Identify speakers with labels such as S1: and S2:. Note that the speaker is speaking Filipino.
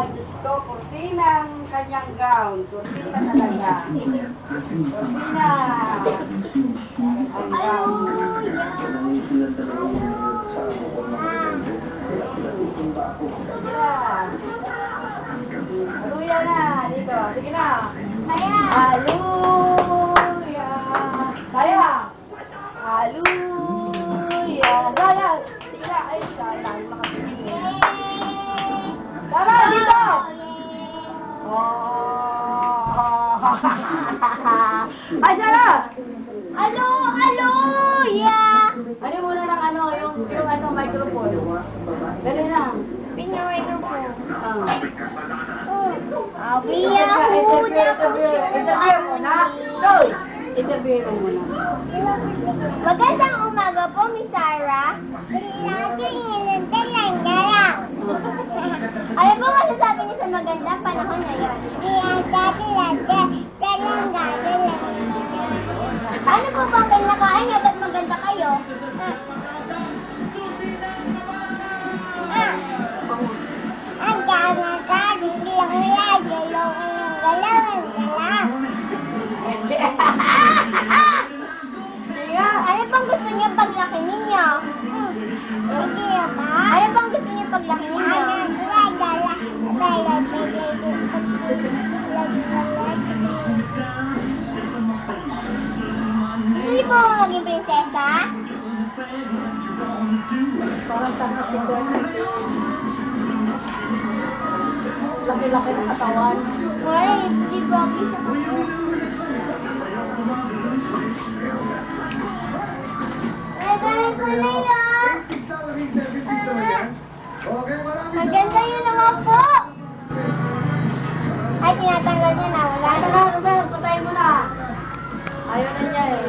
S1: Gusto, kurtina ang kanyang gown. Kurtina talaga. Kurtina. Ang gown. Haluya na. Dito. Sige na. Haluya. Kaya. Haluya. Kaya. Sige na. Ay, kaya. Makapigil. Tara, dito! Oh! Ay, Sarah!
S2: Hallelujah!
S1: Ano muna ng ano, yung microphone. Dali na.
S2: Pina-microphone.
S1: Interview muna. Stoy! Interview mo muna.
S2: Magandang umaga po, Miss Sarah. Ano po masasabi niyo sa magandang panahon ngayon? Ano po bang kinakain niyo at maganda kayo? Ang ganda, biglang yan, galaw ang galaw. Ano pang gusto niyo paglaki ninyo? Ano pang gusto niyo paglaki ninyo? Hindi po maging prinsesa?
S1: Parang tanga si laki-laki ng katawan.
S2: Ay, hindi po ako isa po. Nagaling ko na yun! Maganda yun naman po! Ay, tinatanggal niya na. Wala na.
S1: Patay mo na. Ayaw na niya eh.